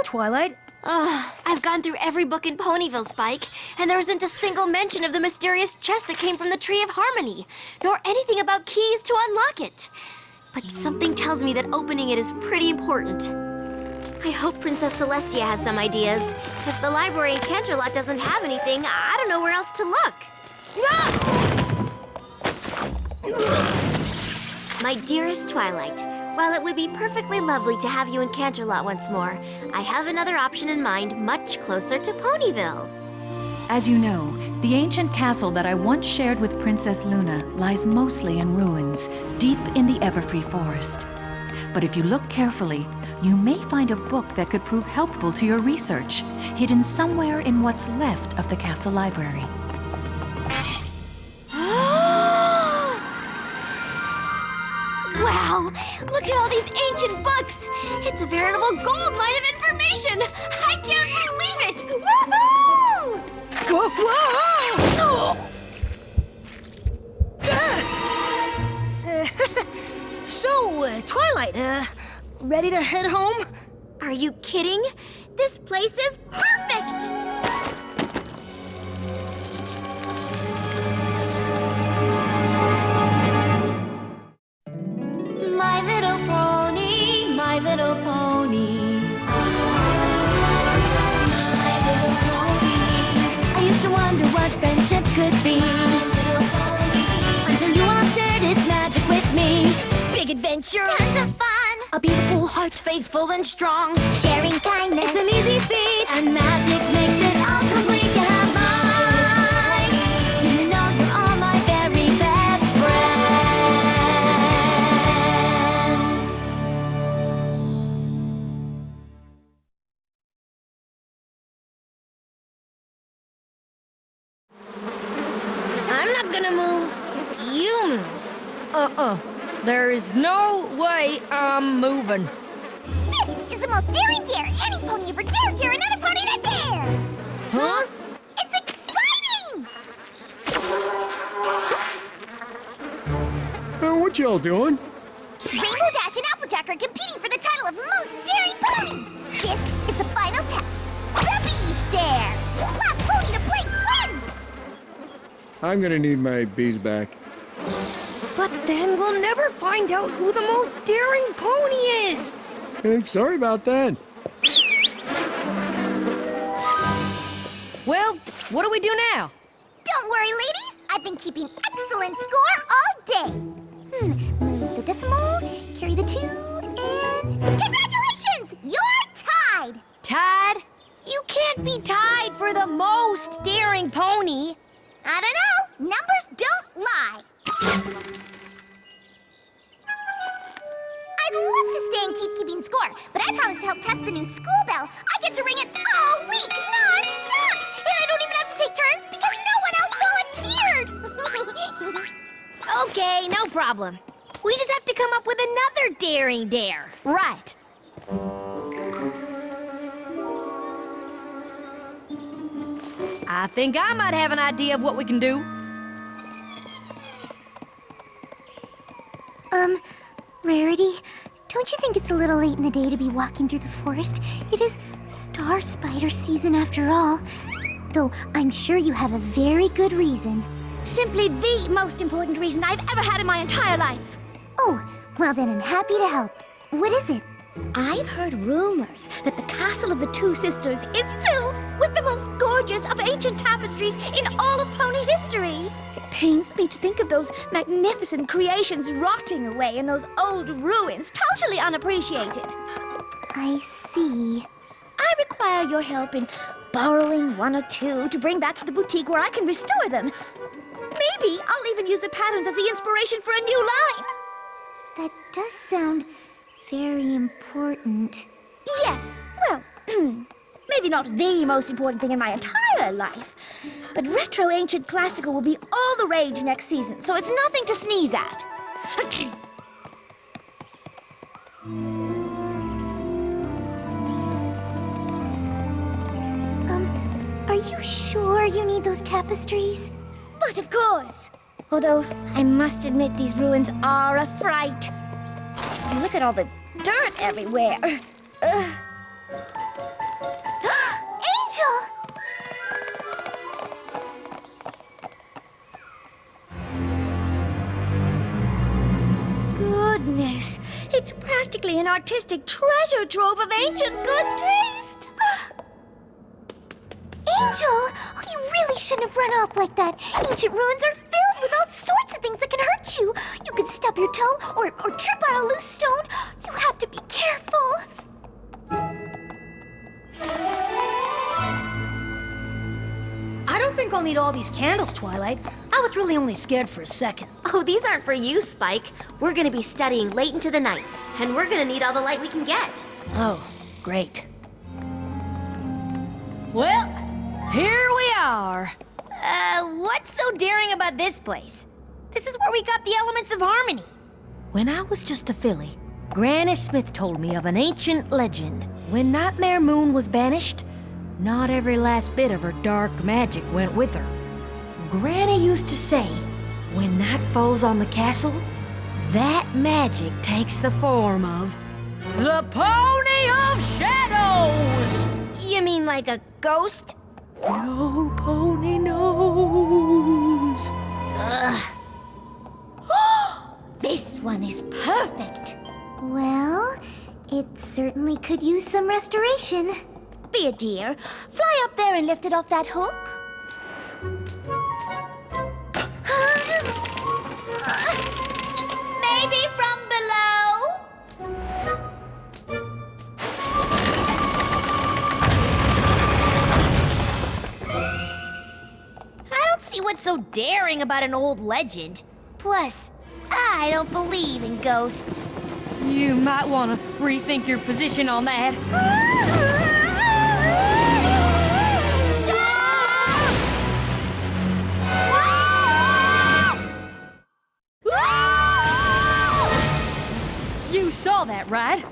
Twilight. I've gone through every book in Ponyville, Spike, and there isn't a single mention of the mysterious chest that came from the Tree of Harmony, nor anything about keys to unlock it. But something tells me that opening it is pretty important. I hope Princess Celestia has some ideas. If the library in Canterlot doesn't have anything, I don't know where else to look. My dearest Twilight, while it would be perfectly lovely to have you in Canterlot once more, I have another option in mind much closer to Ponyville. As you know, the ancient castle that I once shared with Princess Luna lies mostly in ruins, deep in the Everfree Forest. But if you look carefully, you may find a book that could prove helpful to your research, hidden somewhere in what's left of the castle library. Wow! Look at all these ancient books! It's a veritable goldmine of information! I can't believe it! Woohoo! Whoa, whoa! So, Twilight, ready to head home? Are you kidding? This place is perfect! My little pony, my little pony. My little pony. I used to wonder what friendship could be. My little pony. Until you all shared its magic with me. Big adventure, tons of fun. A beautiful heart, faithful and strong. Sharing kindness, it's an easy feat. And magic makes it all complete. You have mine. Do you know you're all my very best friends? I'm not gonna move. You move. There is no way I'm moving. This is the most daring dare any pony ever dare another pony to dare! Huh? It's exciting! What y'all doing? Rainbow Dash and Applejack are competing for the title of most daring pony! This is the final test. The Bee Stare! Last pony to blink wins! I'm gonna need my bees back. But then we'll never find out who the most daring pony is! I'm sorry about that. Well, what do we do now? Don't worry, ladies. I've been keeping excellent score all day. Move the decimal, carry the 2, and... Congratulations! You're tied! Tied? You can't be tied for the most daring pony. I don't know. Numbers don't lie. I'd love to stay and keep keeping score, but I promised to help test the new school bell. I get to ring it all week, non-stop! And I don't even have to take turns because no one else volunteered! Okay, no problem. We just have to come up with another daring dare. Right. I think I might have an idea of what we can do. Rarity, don't you think it's a little late in the day to be walking through the forest? It is star spider season after all. Though I'm sure you have a very good reason. Simply the most important reason I've ever had in my entire life. Oh, well then I'm happy to help. What is it? I've heard rumors that the Castle of the Two Sisters is filled with the most gorgeous of ancient tapestries in all of pony history. It pains me to think of those magnificent creations rotting away in those old ruins, totally unappreciated. I see. I require your help in borrowing 1 or 2 to bring back to the boutique where I can restore them. Maybe I'll even use the patterns as the inspiration for a new line. That does sound very important. Yes, well, maybe not the most important thing in my entire life, but retro ancient classical will be all the rage next season, so it's nothing to sneeze at. Are you sure you need those tapestries? But of course! Although, I must admit these ruins are a fright. Look at all the dirt everywhere. practically an artistic treasure trove of ancient good taste. Angel! Oh, you really shouldn't have run off like that. Ancient ruins are filled with all sorts of things that can hurt you. You could stub your toe or trip on a loose stone. You have to be careful. I don't think I'll need all these candles, Twilight. I was really only scared for a second. Oh, these aren't for you, Spike. We're gonna be studying late into the night, and we're gonna need all the light we can get. Oh, great. Well, here we are. What's so daring about this place? This is where we got the elements of harmony. When I was just a filly, Granny Smith told me of an ancient legend. When Nightmare Moon was banished, not every last bit of her dark magic went with her. Granny used to say, when night falls on the castle, that magic takes the form of the Pony of Shadows! You mean like a ghost? No pony knows. This one is perfect. Well, it certainly could use some restoration. Be a dear. Fly up there and lift it off that hook. Maybe from below? I don't see what's so daring about an old legend. Plus, I don't believe in ghosts. you might want to rethink your position on that. You saw that, right?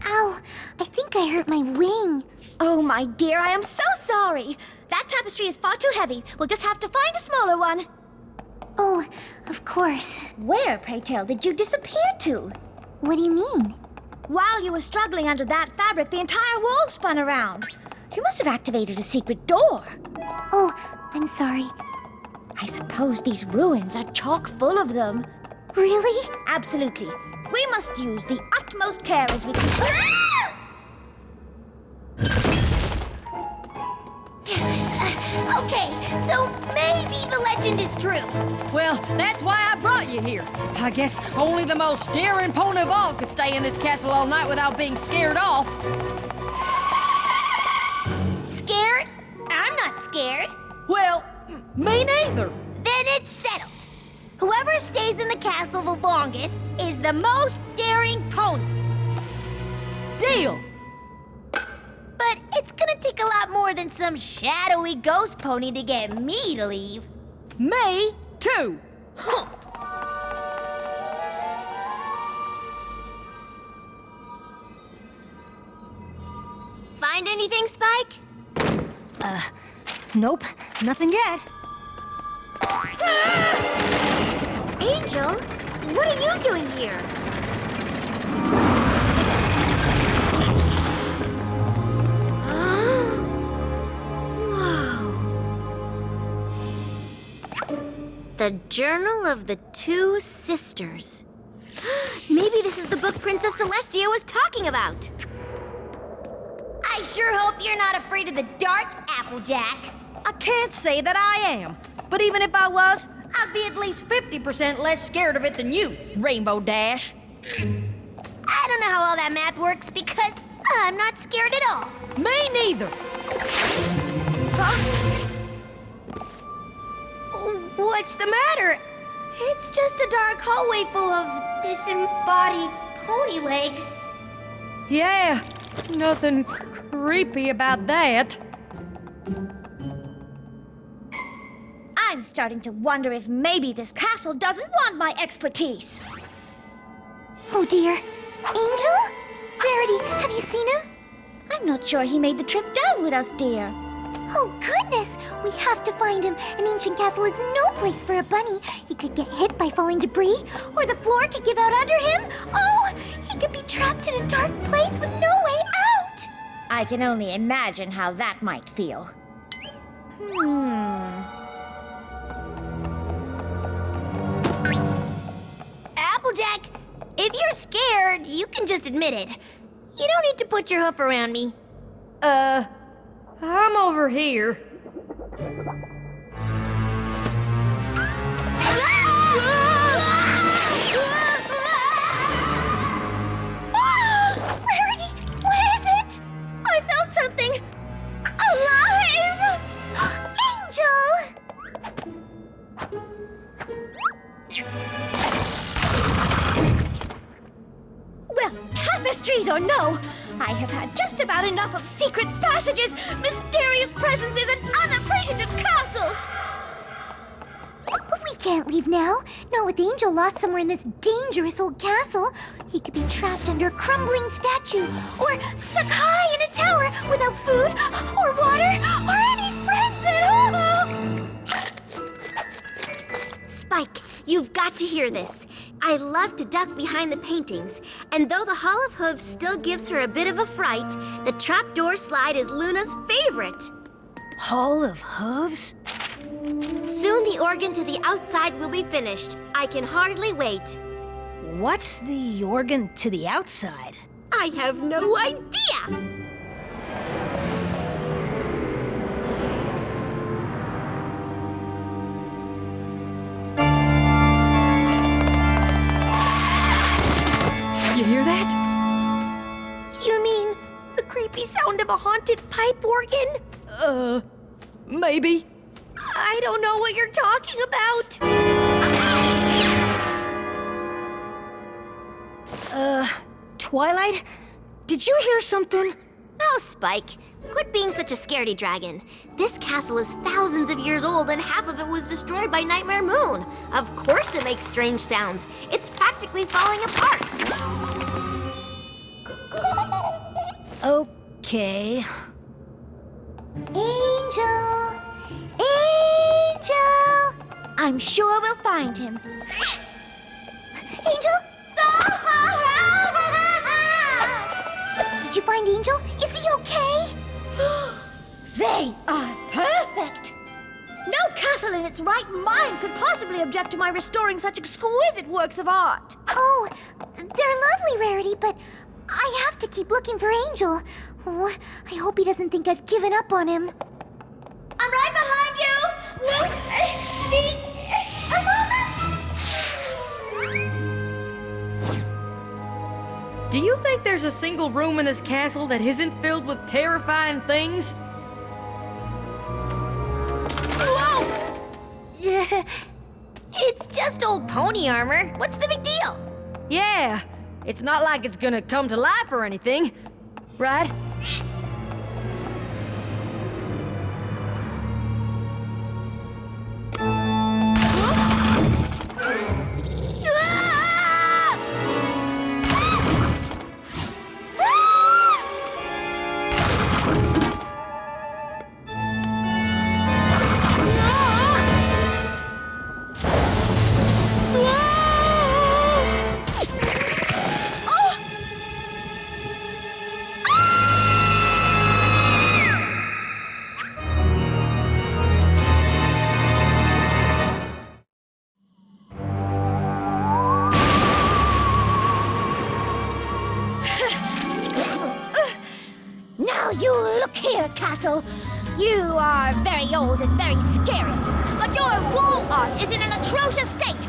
Ow, I think I hurt my wing. Oh, my dear, I am so sorry. That tapestry is far too heavy. We'll just have to find a smaller one. Oh, of course. Where, pray tell, did you disappear to? What do you mean? While you were struggling under that fabric, the entire wall spun around. You must have activated a secret door. Oh, I'm sorry. I suppose these ruins are chock full of them. Really? Absolutely. We must use the utmost care as we can. Okay, so maybe the legend is true. Well, that's why I brought you here. I guess only the most daring pony of all could stay in this castle all night without being scared off. Scared? I'm not scared. Well, me neither. Then it's settled. Whoever stays in the castle the longest is the most daring pony. Deal. But it's gonna take a lot more than some shadowy ghost pony to get me to leave. Me too. Huh. Find anything, Spike? Nope, nothing yet. Angel, what are you doing here? The Journal of the Two Sisters. Maybe this is the book Princess Celestia was talking about. I sure hope you're not afraid of the dark, Applejack. I can't say that I am, but even if I was, I'd be at least 50% less scared of it than you, Rainbow Dash. I don't know how all that math works because I'm not scared at all. Me neither. Huh? What's the matter? It's just a dark hallway full of disembodied pony legs. Yeah, nothing creepy about that. I'm starting to wonder if maybe this castle doesn't want my expertise. Oh dear. Angel? Rarity, have you seen him? I'm not sure he made the trip down with us, dear. Oh goodness! We have to find him. An ancient castle is no place for a bunny. He could get hit by falling debris, or the floor could give out under him. Oh, he could be trapped in a dark place with no way out. I can only imagine how that might feel. If you're scared, you can just admit it. You don't need to put your hoof around me. I'm over here. Rarity, what is it? I felt something alive! Angel! Well, tapestries or no, I have had just about enough of secret passages, mysterious presences, and unappreciative castles! But we can't leave now. Not with Angel lost somewhere in this dangerous old castle. He could be trapped under a crumbling statue, or stuck high in a tower without food, or water, or any friends at all! Spike, you've got to hear this. I love to duck behind the paintings, and though the Hall of Hooves still gives her a bit of a fright, the trapdoor slide is Luna's favorite. Hall of Hooves? Soon the organ to the outside will be finished. I can hardly wait. What's the organ to the outside? I have no idea! You hear that? You mean the creepy sound of a haunted pipe organ? Maybe. I don't know what you're talking about. Twilight? Did you hear something? Oh, Spike, quit being such a scaredy dragon. This castle is thousands of years old and half of it was destroyed by Nightmare Moon. Of course it makes strange sounds. It's practically falling apart. Okay. Angel! Angel! I'm sure we'll find him. Angel? Did you find Angel? Is he okay? They are perfect! No castle in its right mind could possibly object to my restoring such exquisite works of art. Oh, they're lovely, Rarity, but I have to keep looking for Angel. Oh, I hope he doesn't think I've given up on him. I'm right behind you! Do you think there's a single room in this castle that isn't filled with terrifying things? Whoa! It's just old pony armor. What's the big deal? Yeah, it's not like it's gonna come to life or anything, right? Now you look here, Castle. You are very old and very scary, but your wall art is in an atrocious state.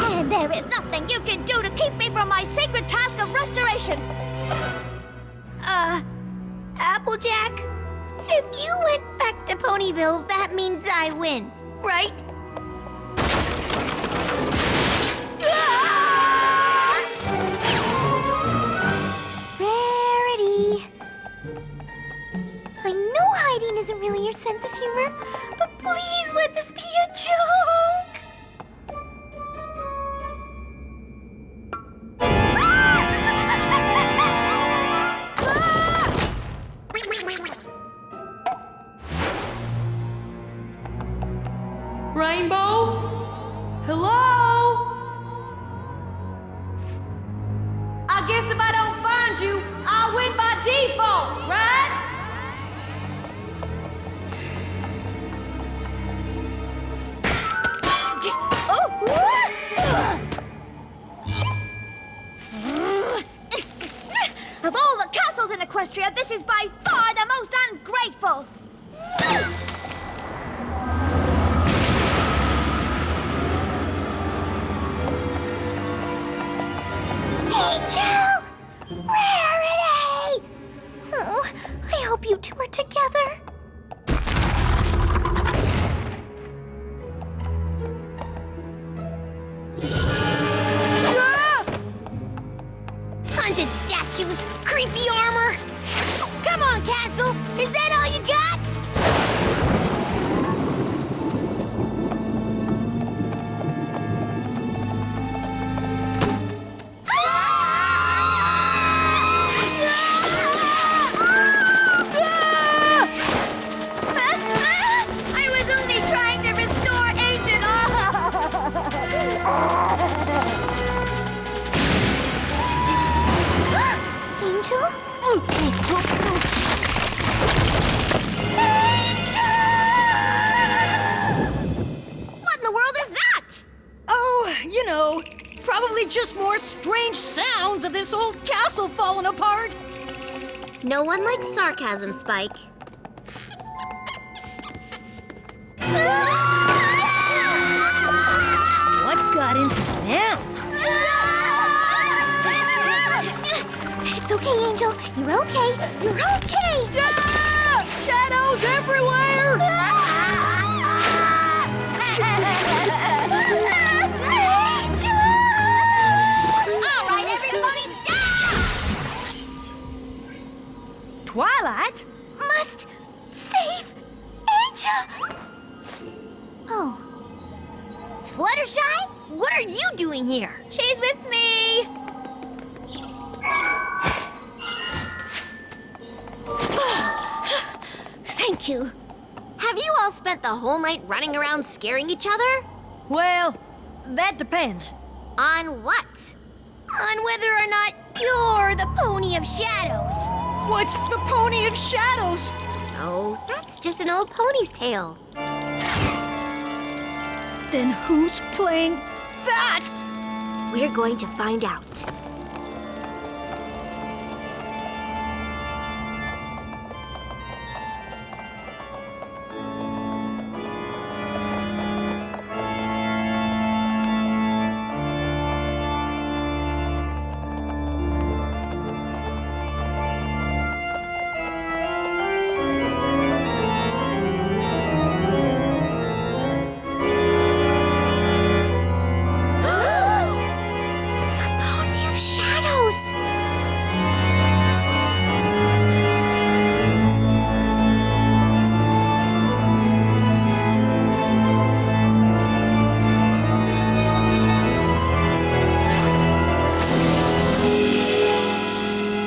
And there is nothing you can do to keep me from my sacred task of restoration. Applejack? If you went back to Ponyville, that means I win, right? Rarity. I know hiding isn't really your sense of humor, but please let this be a joke. Rainbow? Hello? I guess if I don't find you, I'll win by default, right? This is by far the most ungrateful! Angel! Rarity! Oh, I hope you two are together. Haunted statues, creepy armor. Come on, Castle! Is that all you got? I was only trying to restore ancient Angel? What in the world is that? Oh, you know, probably just more strange sounds of this old castle falling apart. No one likes sarcasm, Spike. What got into them? It's okay, Angel. You're okay. You're okay. Shadows everywhere! All right, everybody, stop! Twilight? Must save Angel. Oh. Fluttershy? What are you doing here? She's with me. Thank you. Have you all spent the whole night running around scaring each other? Well, that depends. On what? On whether or not you're the Pony of Shadows. What's the Pony of Shadows? Oh, that's just an old pony's tale. Then who's playing that? We're going to find out. Pony of Shadows.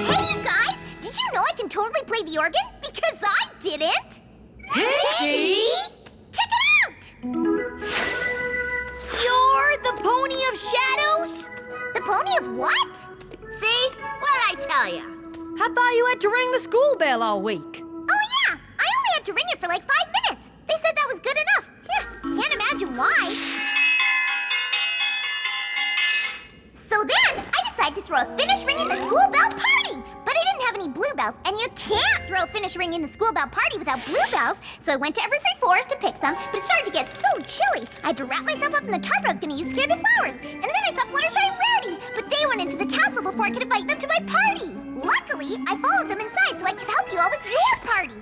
Hey, you guys! Did you know I can totally play the organ? Because I didn't. Hey! Check it out! You're the Pony of Shadows? The pony of what? See? What did I tell you? I thought you had to ring the school bell all week. Oh, yeah! I only had to ring it for like 5 minutes. They said that was good enough. Yeah, can't imagine why. So then, I decided to throw a finish ringing the school bell party. But I didn't have any bluebells, and you can't throw a finish ringing the school bell party without bluebells. So I went to Everfree Forest to pick some, but it started to get so chilly. I had to wrap myself up in the tarp I was going to use to scare the flowers. And then I saw Fluttershy and Rarity, but they went into the castle before I could invite them to my party. Luckily, I followed them inside so I could help you all with your party.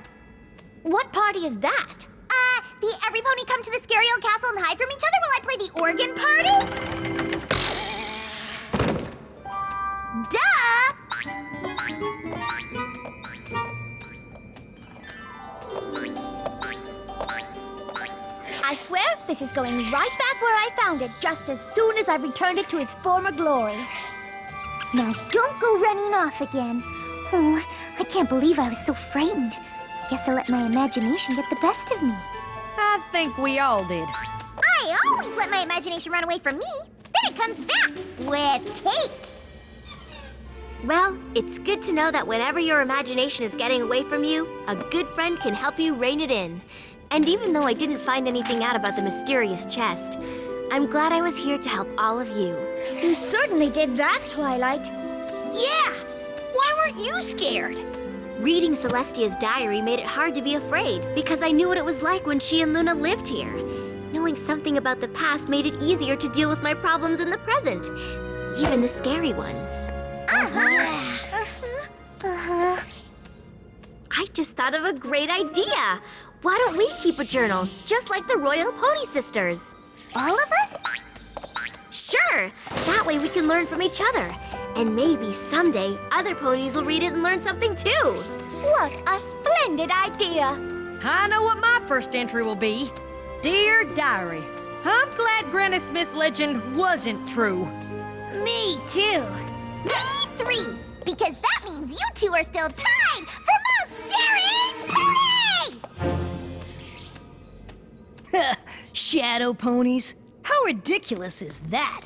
What party is that? The every pony come to the scary old castle and hide from each other while I play the organ party? Duh! I swear this is going right back where I found it just as soon as I've returned it to its former glory. Now don't go running off again. Oh, I can't believe I was so frightened. Guess I let my imagination get the best of me. I think we all did. I always let my imagination run away from me. Then it comes back with cake. Well, it's good to know that whenever your imagination is getting away from you, a good friend can help you rein it in. And even though I didn't find anything out about the mysterious chest, I'm glad I was here to help all of you. You certainly did that, Twilight. Yeah! Why weren't you scared? Reading Celestia's diary made it hard to be afraid because I knew what it was like when she and Luna lived here. Knowing something about the past made it easier to deal with my problems in the present, even the scary ones. I just thought of a great idea. Why don't we keep a journal, just like the Royal Pony Sisters? All of us? Sure. That way we can learn from each other. And maybe someday other ponies will read it and learn something too. What a splendid idea! I know what my first entry will be. Dear Diary, I'm glad Granny Smith's legend wasn't true. Me too. Me 3, because that means you two are still tied for most daring pony! Shadow ponies? How ridiculous is that?